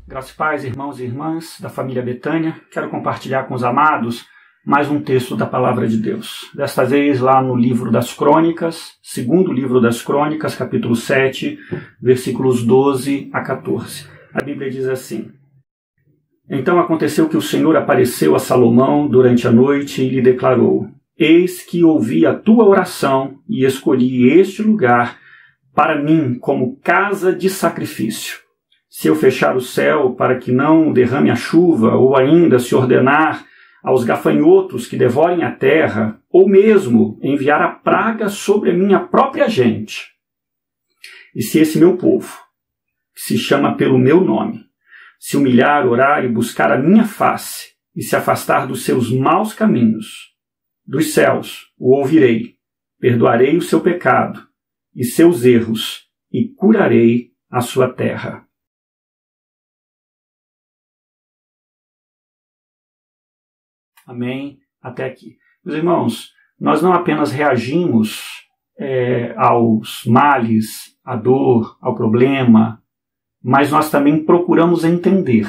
Graças e paz, irmãos e irmãs da família Betânia. Quero compartilhar com os amados mais um texto da Palavra de Deus. Desta vez lá no livro das Crônicas, segundo livro das Crônicas, capítulo 7, versículos 12 a 14. A Bíblia diz assim: Então aconteceu que o Senhor apareceu a Salomão durante a noite e lhe declarou: Eis que ouvi a tua oração e escolhi este lugar para mim como casa de sacrifício. Se eu fechar o céu para que não derrame a chuva, ou ainda se ordenar aos gafanhotos que devorem a terra, ou mesmo enviar a praga sobre a minha própria gente, e se esse meu povo, que se chama pelo meu nome, se humilhar, orar e buscar a minha face, e se afastar dos seus maus caminhos, dos céus o ouvirei, perdoarei o seu pecado e seus erros, e curarei a sua terra. Amém? Até aqui. Meus irmãos, nós não apenas reagimos aos males, à dor, ao problema, mas nós também procuramos entender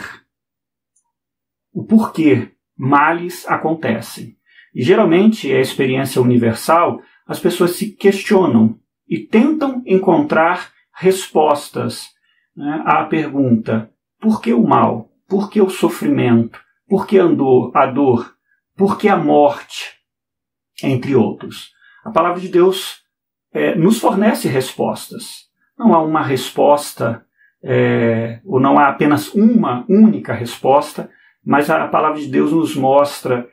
o porquê males acontecem. E geralmente, é a experiência universal, as pessoas se questionam e tentam encontrar respostas, né, à pergunta: por que o mal? Por que o sofrimento? Por que a dor? Por que a morte? Entre outros. A palavra de Deus nos fornece respostas. Não há uma resposta, ou não há apenas uma única resposta, mas a palavra de Deus nos mostra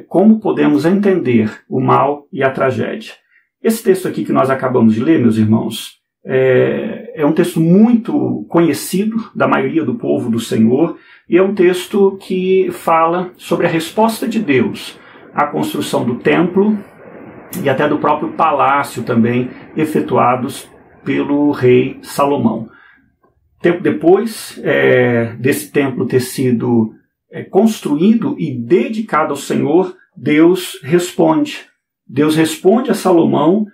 como podemos entender o mal e a tragédia. Esse texto aqui que nós acabamos de ler, meus irmãos, é um texto muito conhecido da maioria do povo do Senhor, e é um texto que fala sobre a resposta de Deus à construção do templo e até do próprio palácio também, efetuados pelo rei Salomão. Tempo depois desse templo ter sido construído e dedicado ao Senhor, Deus responde. Deus responde a Salomão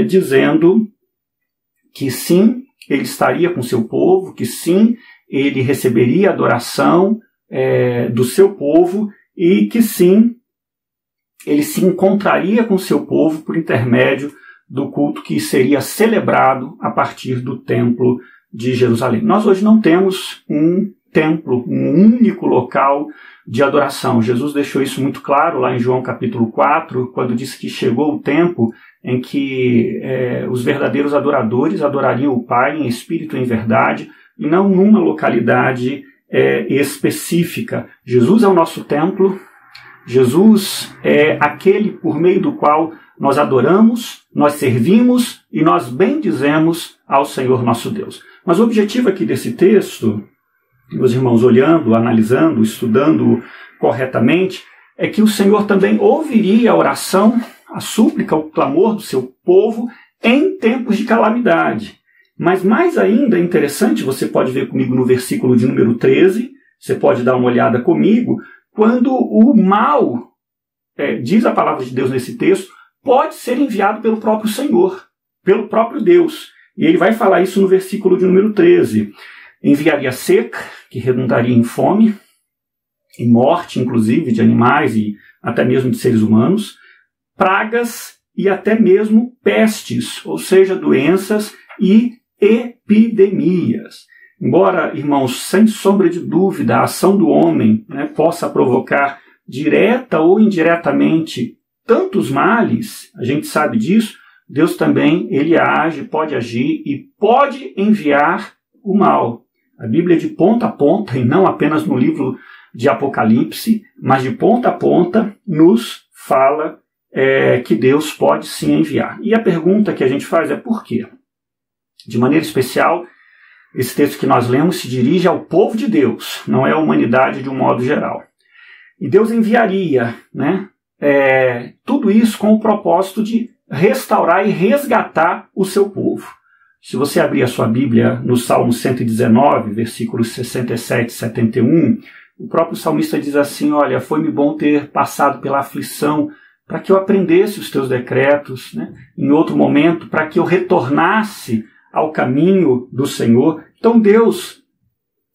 dizendo que sim, ele estaria com seu povo, que sim, ele receberia a adoração do seu povo e que sim, ele se encontraria com seu povo por intermédio do culto que seria celebrado a partir do templo de Jerusalém. Nós hoje não temos um templo, um único local de adoração. Jesus deixou isso muito claro lá em João capítulo 4, quando disse que chegou o tempo em que os verdadeiros adoradores adorariam o Pai em espírito e em verdade, e não numa localidade específica. Jesus é o nosso templo, Jesus é aquele por meio do qual nós adoramos, nós servimos e nós bendizemos ao Senhor nosso Deus. Mas o objetivo aqui desse texto, meus irmãos, olhando, analisando, estudando corretamente, é que o Senhor também ouviria a oração, a súplica, o clamor do seu povo em tempos de calamidade. Mas mais ainda interessante, você pode ver comigo no versículo de número 13, você pode dar uma olhada comigo, quando o mal, diz a palavra de Deus nesse texto, pode ser enviado pelo próprio Senhor, pelo próprio Deus. E ele vai falar isso no versículo de número 13. Enviaria seca, que redundaria em fome, em morte, inclusive, de animais e até mesmo de seres humanos, pragas e até mesmo pestes, ou seja, doenças e epidemias. Embora, irmãos, sem sombra de dúvida, a ação do homem possa provocar direta ou indiretamente tantos males, a gente sabe disso, Deus também, ele age, pode agir e pode enviar o mal. A Bíblia de ponta a ponta, e não apenas no livro de Apocalipse, mas de ponta a ponta, nos fala que Deus pode sim enviar. E a pergunta que a gente faz é por quê? De maneira especial, esse texto que nós lemos se dirige ao povo de Deus, não é a humanidade de um modo geral. E Deus enviaria tudo isso com o propósito de restaurar e resgatar o seu povo. Se você abrir a sua Bíblia no Salmo 119, versículos 67 e 71, o próprio salmista diz assim: olha, foi-me bom ter passado pela aflição para que eu aprendesse os teus decretos, em outro momento, para que eu retornasse ao caminho do Senhor. Então Deus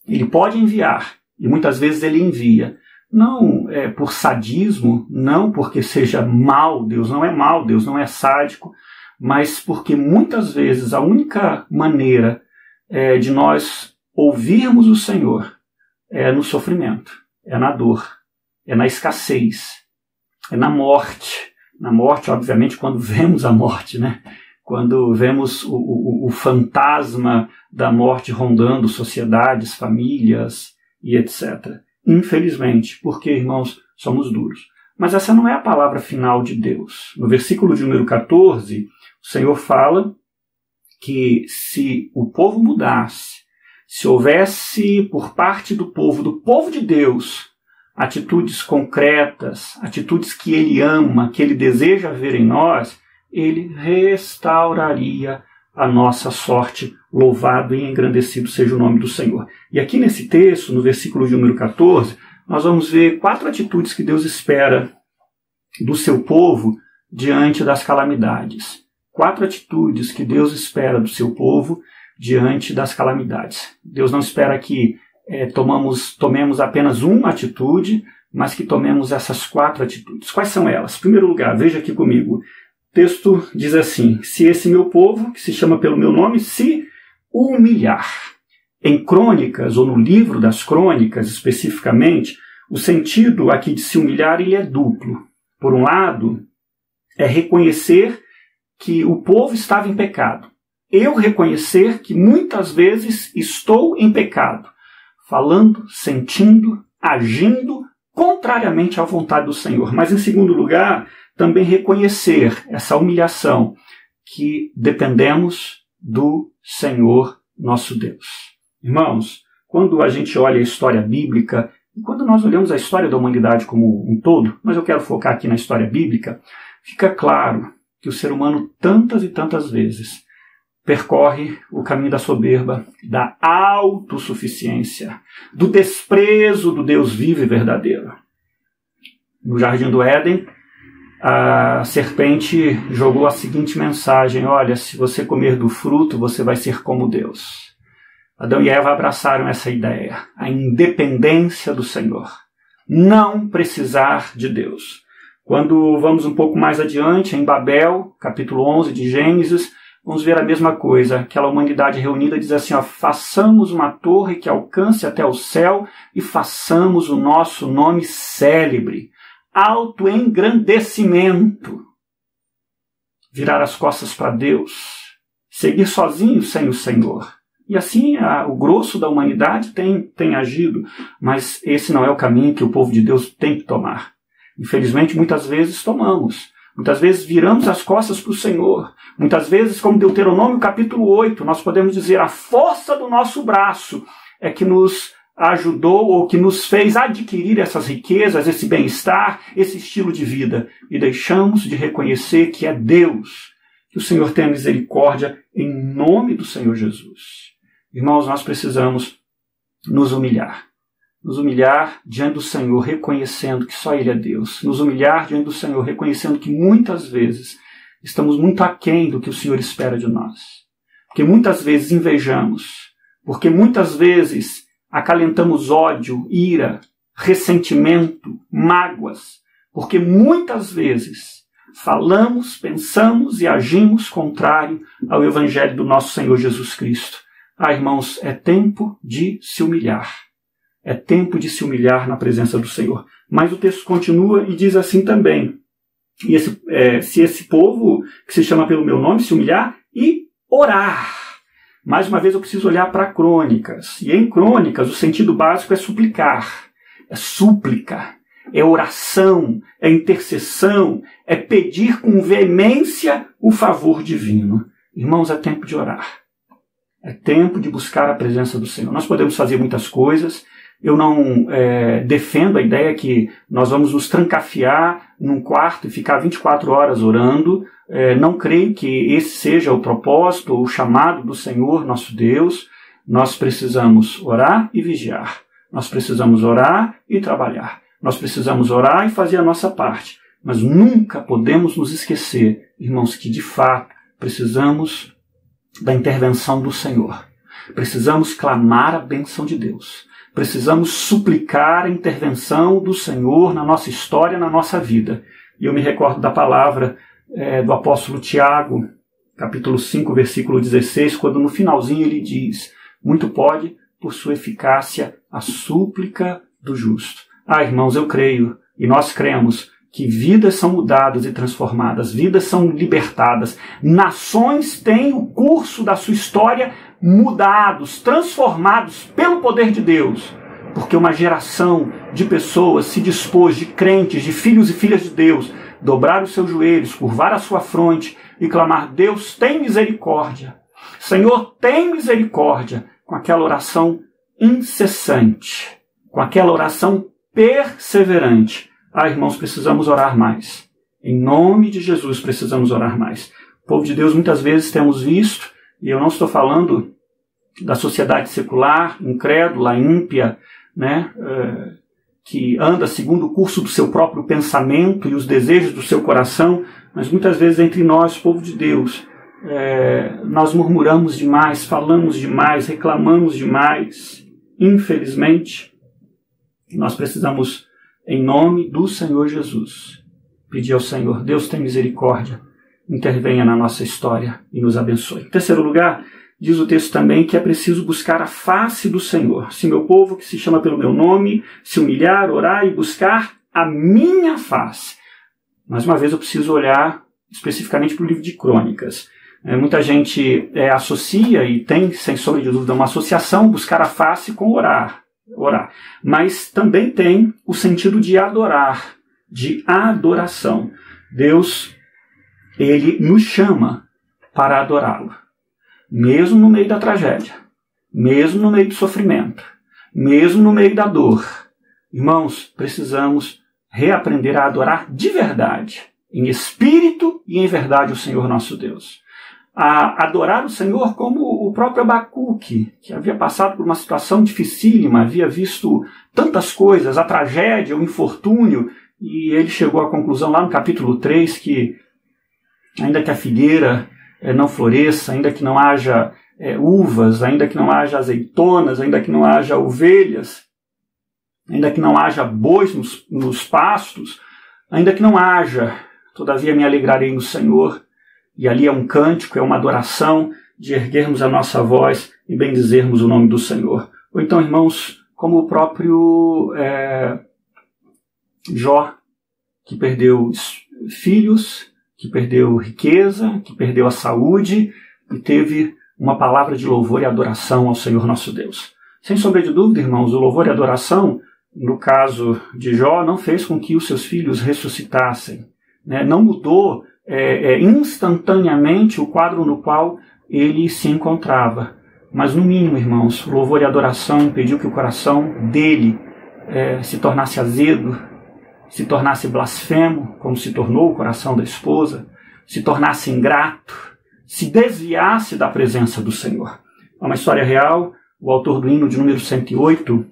Ele pode enviar, e muitas vezes ele envia. Não por sadismo, não porque seja mal, Deus não é mal, Deus não é sádico, mas porque muitas vezes a única maneira de nós ouvirmos o Senhor é no sofrimento, é na dor, é na escassez, é na morte. Na morte, obviamente, quando vemos a morte, né? Quando vemos o fantasma da morte rondando sociedades, famílias e etc. Infelizmente, porque, irmãos, somos duros. Mas essa não é a palavra final de Deus. No versículo de número 14, o Senhor fala que se o povo mudasse, se houvesse por parte do povo de Deus, atitudes concretas, atitudes que Ele ama, que Ele deseja ver em nós, Ele restauraria a nossa sorte. Louvado e engrandecido seja o nome do Senhor. E aqui nesse texto, no versículo de número 14, nós vamos ver 4 atitudes que Deus espera do seu povo diante das calamidades. 4 atitudes que Deus espera do seu povo diante das calamidades. Deus não espera que tomemos apenas uma atitude, mas que tomemos essas 4 atitudes. Quais são elas? Em primeiro lugar, veja aqui comigo. O texto diz assim: se esse meu povo, que se chama pelo meu nome, se humilhar. Em Crônicas, ou no livro das Crônicas especificamente, o sentido aqui de se humilhar ele é duplo. Por um lado, é reconhecer que o povo estava em pecado. Eu reconhecer que muitas vezes estou em pecado, falando, sentindo, agindo contrariamente à vontade do Senhor. Mas, em segundo lugar, também reconhecer essa humilhação, que dependemos do Senhor nosso Deus. Irmãos, quando a gente olha a história bíblica, e quando nós olhamos a história da humanidade como um todo, mas eu quero focar aqui na história bíblica, fica claro que o ser humano tantas e tantas vezes percorre o caminho da soberba, da autossuficiência, do desprezo do Deus vivo e verdadeiro. No Jardim do Éden, a serpente jogou a seguinte mensagem: olha, se você comer do fruto, você vai ser como Deus. Adão e Eva abraçaram essa ideia, a independência do Senhor, não precisar de Deus. Quando vamos um pouco mais adiante, em Babel, capítulo 11 de Gênesis, vamos ver a mesma coisa. Aquela humanidade reunida diz assim: façamos uma torre que alcance até o céu e façamos o nosso nome célebre. Autoengrandecimento. Virar as costas para Deus. Seguir sozinho sem o Senhor. E assim o grosso da humanidade tem agido. Mas esse não é o caminho que o povo de Deus tem que tomar. Infelizmente, muitas vezes tomamos. Muitas vezes viramos as costas para o Senhor. Muitas vezes, como Deuteronômio capítulo 8, nós podemos dizer: a força do nosso braço é que nos ajudou ou que nos fez adquirir essas riquezas, esse bem-estar, esse estilo de vida. E deixamos de reconhecer que é Deus, que o Senhor tenha misericórdia em nome do Senhor Jesus. Irmãos, nós precisamos nos humilhar. Nos humilhar diante do Senhor, reconhecendo que só Ele é Deus. Nos humilhar diante do Senhor, reconhecendo que muitas vezes estamos muito aquém do que o Senhor espera de nós. Porque muitas vezes invejamos. Porque muitas vezes acalentamos ódio, ira, ressentimento, mágoas. Porque muitas vezes falamos, pensamos e agimos contrário ao Evangelho do nosso Senhor Jesus Cristo. Irmãos, é tempo de se humilhar. É tempo de se humilhar na presença do Senhor. Mas o texto continua e diz assim também: e se esse povo, que se chama pelo meu nome, se humilhar e orar. Mais uma vez eu preciso olhar para Crônicas. E em Crônicas o sentido básico é suplicar. É súplica. É oração. É intercessão. É pedir com veemência o favor divino. Irmãos, é tempo de orar. É tempo de buscar a presença do Senhor. Nós podemos fazer muitas coisas. Eu não defendo a ideia que nós vamos nos trancafiar num quarto e ficar 24 horas orando. Não creio que esse seja o propósito ou o chamado do Senhor, nosso Deus. Nós precisamos orar e vigiar. Nós precisamos orar e trabalhar. Nós precisamos orar e fazer a nossa parte. Mas nunca podemos nos esquecer, irmãos, que de fato precisamos da intervenção do Senhor. Precisamos clamar a bênção de Deus. Precisamos suplicar a intervenção do Senhor na nossa história, na nossa vida. E eu me recordo da palavra do apóstolo Tiago, capítulo 5, versículo 16, quando no finalzinho ele diz: muito pode, por sua eficácia, a súplica do justo. Irmãos, eu creio, e nós cremos, que vidas são mudadas e transformadas, vidas são libertadas, nações têm o curso da sua história mudados, transformados pelo poder de Deus, porque uma geração de pessoas se dispôs, de crentes, de filhos e filhas de Deus, dobrar os seus joelhos, curvar a sua fronte e clamar: Deus, tem misericórdia, Senhor, tem misericórdia, com aquela oração incessante, com aquela oração perseverante. Irmãos, precisamos orar mais. Em nome de Jesus, precisamos orar mais. O povo de Deus, muitas vezes, temos visto, e eu não estou falando da sociedade secular, incrédula, ímpia, né, que anda segundo o curso do seu próprio pensamento e os desejos do seu coração, mas muitas vezes entre nós, povo de Deus, nós murmuramos demais, falamos demais, reclamamos demais. Infelizmente, nós precisamos, em nome do Senhor Jesus, pedir ao Senhor: Deus, tem misericórdia, intervenha na nossa história e nos abençoe. Em terceiro lugar, diz o texto também que é preciso buscar a face do Senhor. Se meu povo, que se chama pelo meu nome, se humilhar, orar e buscar a minha face. Mais uma vez eu preciso olhar especificamente para o livro de Crônicas. Muita gente associa, e tem, sem sombra de dúvida, uma associação, buscar a face com orar. Mas também tem o sentido de adorar, de adoração. Deus, Ele nos chama para adorá-lo. Mesmo no meio da tragédia, mesmo no meio do sofrimento, mesmo no meio da dor. Irmãos, precisamos reaprender a adorar de verdade, em espírito e em verdade, o Senhor nosso Deus. A adorar o Senhor como o próprio Abacuque, que havia passado por uma situação dificílima, havia visto tantas coisas, a tragédia, o infortúnio, e ele chegou à conclusão lá no capítulo 3 que, ainda que a figueira não floresça, ainda que não haja uvas, ainda que não haja azeitonas, ainda que não haja ovelhas, ainda que não haja bois nos pastos, ainda que não haja, todavia me alegrarei no Senhor. E ali é um cântico, é uma adoração de erguermos a nossa voz e bendizermos o nome do Senhor. Ou então, irmãos, como o próprio Jó, que perdeu filhos, que perdeu riqueza, que perdeu a saúde e teve uma palavra de louvor e adoração ao Senhor nosso Deus. Sem sombra de dúvida, irmãos, o louvor e a adoração, no caso de Jó, não fez com que os seus filhos ressuscitassem, né? Não mudou instantaneamente o quadro no qual ele se encontrava. Mas no mínimo, irmãos, o louvor e a adoração impediu que o coração dele se tornasse azedo, se tornasse blasfemo, como se tornou o coração da esposa, se tornasse ingrato, se desviasse da presença do Senhor. É uma história real. O autor do hino de número 108,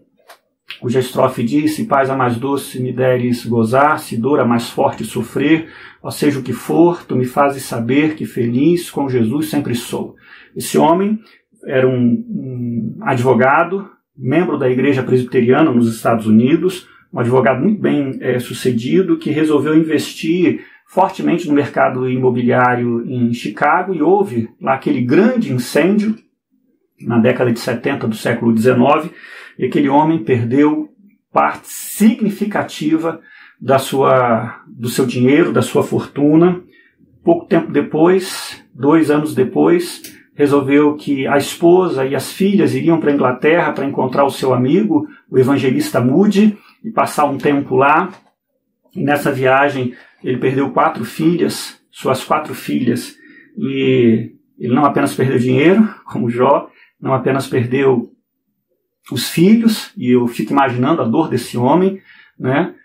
cuja estrofe diz: se paz a mais doce me deres gozar, se dor a mais forte sofrer, ó seja o que for, tu me fazes saber que feliz com Jesus sempre sou. Esse homem era um advogado, membro da Igreja Presbiteriana nos Estados Unidos, um advogado muito bem sucedido, que resolveu investir fortemente no mercado imobiliário em Chicago, e houve lá aquele grande incêndio na década de 70 do século XIX, e aquele homem perdeu parte significativa do seu dinheiro, da sua fortuna. Pouco tempo depois, 2 anos depois, resolveu que a esposa e as filhas iriam para a Inglaterra para encontrar o seu amigo, o evangelista Moody, e passar um tempo lá. E nessa viagem ele perdeu 4 filhas, suas 4 filhas, e ele não apenas perdeu dinheiro, como Jó, não apenas perdeu os filhos, e eu fico imaginando a dor desse homem, né?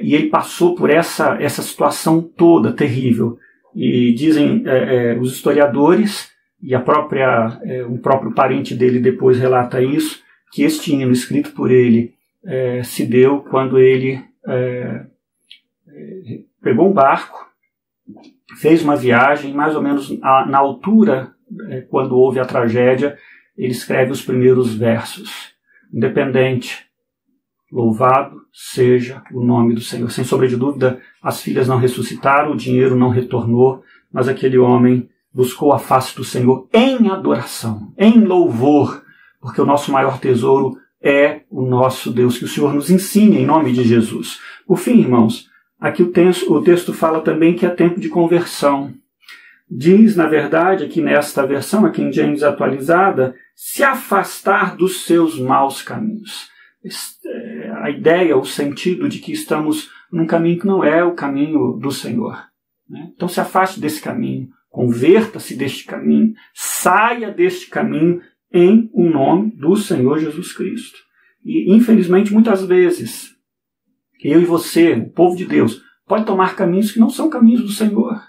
E ele passou por essa situação toda terrível. E dizem os historiadores, e o próprio parente dele depois relata isso, que este hino escrito por ele se deu quando ele pegou um barco, fez uma viagem, mais ou menos na altura, quando houve a tragédia, ele escreve os primeiros versos. Independente, louvado seja o nome do Senhor. Sem sombra de dúvida, as filhas não ressuscitaram, o dinheiro não retornou, mas aquele homem buscou a face do Senhor em adoração, em louvor, porque o nosso maior tesouro é o nosso Deus. Que o Senhor nos ensine em nome de Jesus. Por fim, irmãos, aqui o texto fala também que é tempo de conversão. Diz, na verdade, aqui nesta versão, aqui em James atualizada, se afastar dos seus maus caminhos. A ideia, o sentido de que estamos num caminho que não é o caminho do Senhor. Então se afaste desse caminho, converta-se deste caminho, saia deste caminho em o nome do Senhor Jesus Cristo. E, infelizmente, muitas vezes, eu e você, o povo de Deus, pode tomar caminhos que não são caminhos do Senhor.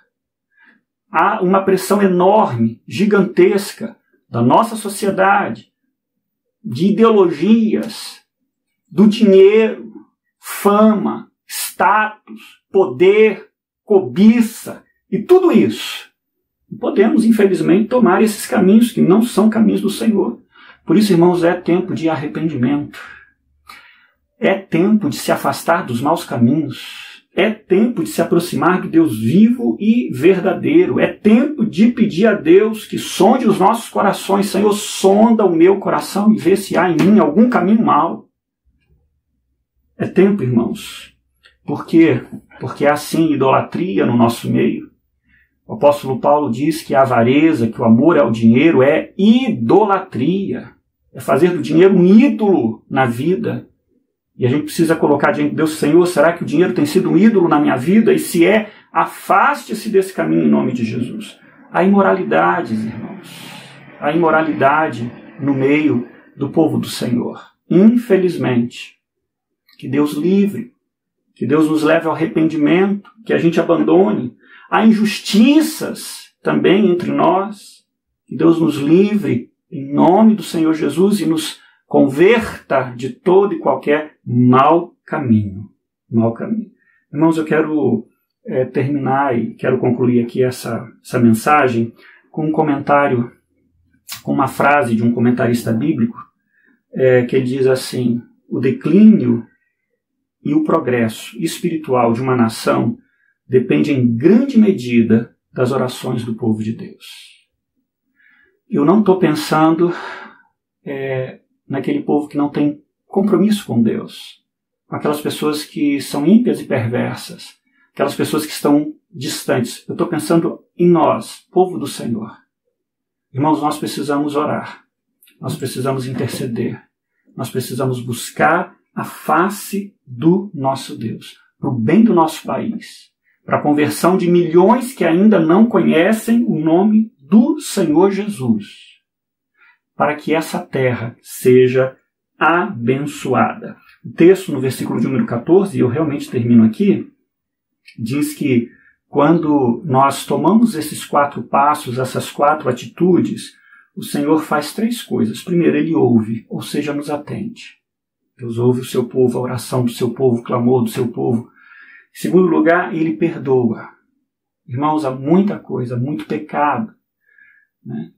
Há uma pressão enorme, gigantesca, da nossa sociedade, de ideologias, do dinheiro, fama, status, poder, cobiça e tudo isso. E podemos, infelizmente, tomar esses caminhos que não são caminhos do Senhor. Por isso, irmãos, é tempo de arrependimento. É tempo de se afastar dos maus caminhos. É tempo de se aproximar do Deus vivo e verdadeiro. É tempo de pedir a Deus que sonde os nossos corações. Senhor, sonda o meu coração e vê se há em mim algum caminho mau. É tempo, irmãos. Por quê? Porque há sim idolatria no nosso meio. O apóstolo Paulo diz que a avareza, que o amor ao dinheiro é idolatria. É fazer do dinheiro um ídolo na vida. E a gente precisa colocar diante de Deus, Senhor, será que o dinheiro tem sido um ídolo na minha vida? E se é, afaste-se desse caminho em nome de Jesus. Há imoralidades, irmãos. Há imoralidade no meio do povo do Senhor. Infelizmente. Que Deus livre. Que Deus nos leve ao arrependimento. Que a gente abandone. Há injustiças também entre nós. Que Deus nos livre em nome do Senhor Jesus e nos converta de todo e qualquer mau caminho. Mau caminho. Irmãos, eu quero terminar e quero concluir aqui essa mensagem com um comentário, com uma frase de um comentarista bíblico, que ele diz assim: o declínio e o progresso espiritual de uma nação depende em grande medida das orações do povo de Deus. Eu não estou pensando naquele povo que não tem compromisso com Deus, com aquelas pessoas que são ímpias e perversas, aquelas pessoas que estão distantes. Eu estou pensando em nós, povo do Senhor. Irmãos, nós precisamos orar, nós precisamos interceder, nós precisamos buscar a face do nosso Deus, para o bem do nosso país, para a conversão de milhões que ainda não conhecem o nome do Senhor Jesus, para que essa terra seja abençoada. O texto, no versículo de número 14, e eu realmente termino aqui, diz que quando nós tomamos esses 4 passos, essas 4 atitudes, o Senhor faz 3 coisas. Primeiro, Ele ouve, ou seja, nos atende. Deus ouve o seu povo, a oração do seu povo, o clamor do seu povo. Em segundo lugar, Ele perdoa. Irmãos, há muita coisa, muito pecado.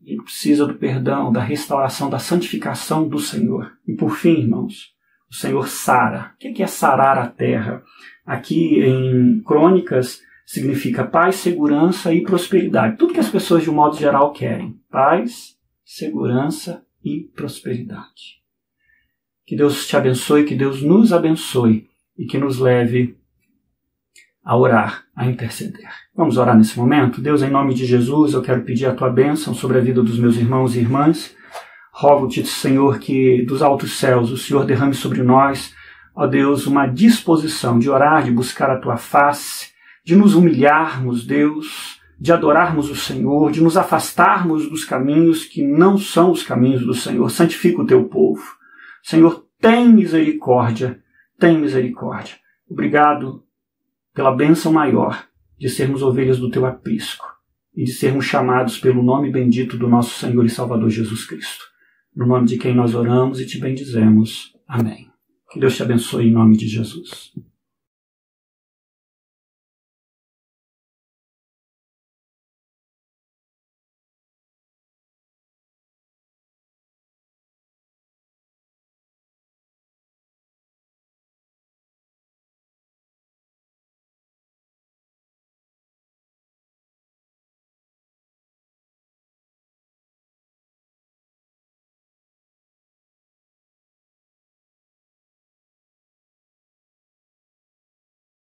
Ele precisa do perdão, da restauração, da santificação do Senhor. E por fim, irmãos, o Senhor sara. O que é sarar a terra? Aqui em Crônicas significa paz, segurança e prosperidade. Tudo que as pessoas de um modo geral querem. Paz, segurança e prosperidade. Que Deus te abençoe, que Deus nos abençoe e que nos leve a orar, a interceder. Vamos orar nesse momento? Deus, em nome de Jesus, eu quero pedir a Tua bênção sobre a vida dos meus irmãos e irmãs. Rogo-te, Senhor, que dos altos céus o Senhor derrame sobre nós, ó Deus, uma disposição de orar, de buscar a Tua face, de nos humilharmos, Deus, de adorarmos o Senhor, de nos afastarmos dos caminhos que não são os caminhos do Senhor. Santifica o Teu povo. Senhor, tem misericórdia, tem misericórdia. Obrigado pela bênção maior de sermos ovelhas do Teu aprisco e de sermos chamados pelo nome bendito do nosso Senhor e Salvador Jesus Cristo. No nome de quem nós oramos e te bendizemos. Amém. Que Deus te abençoe em nome de Jesus.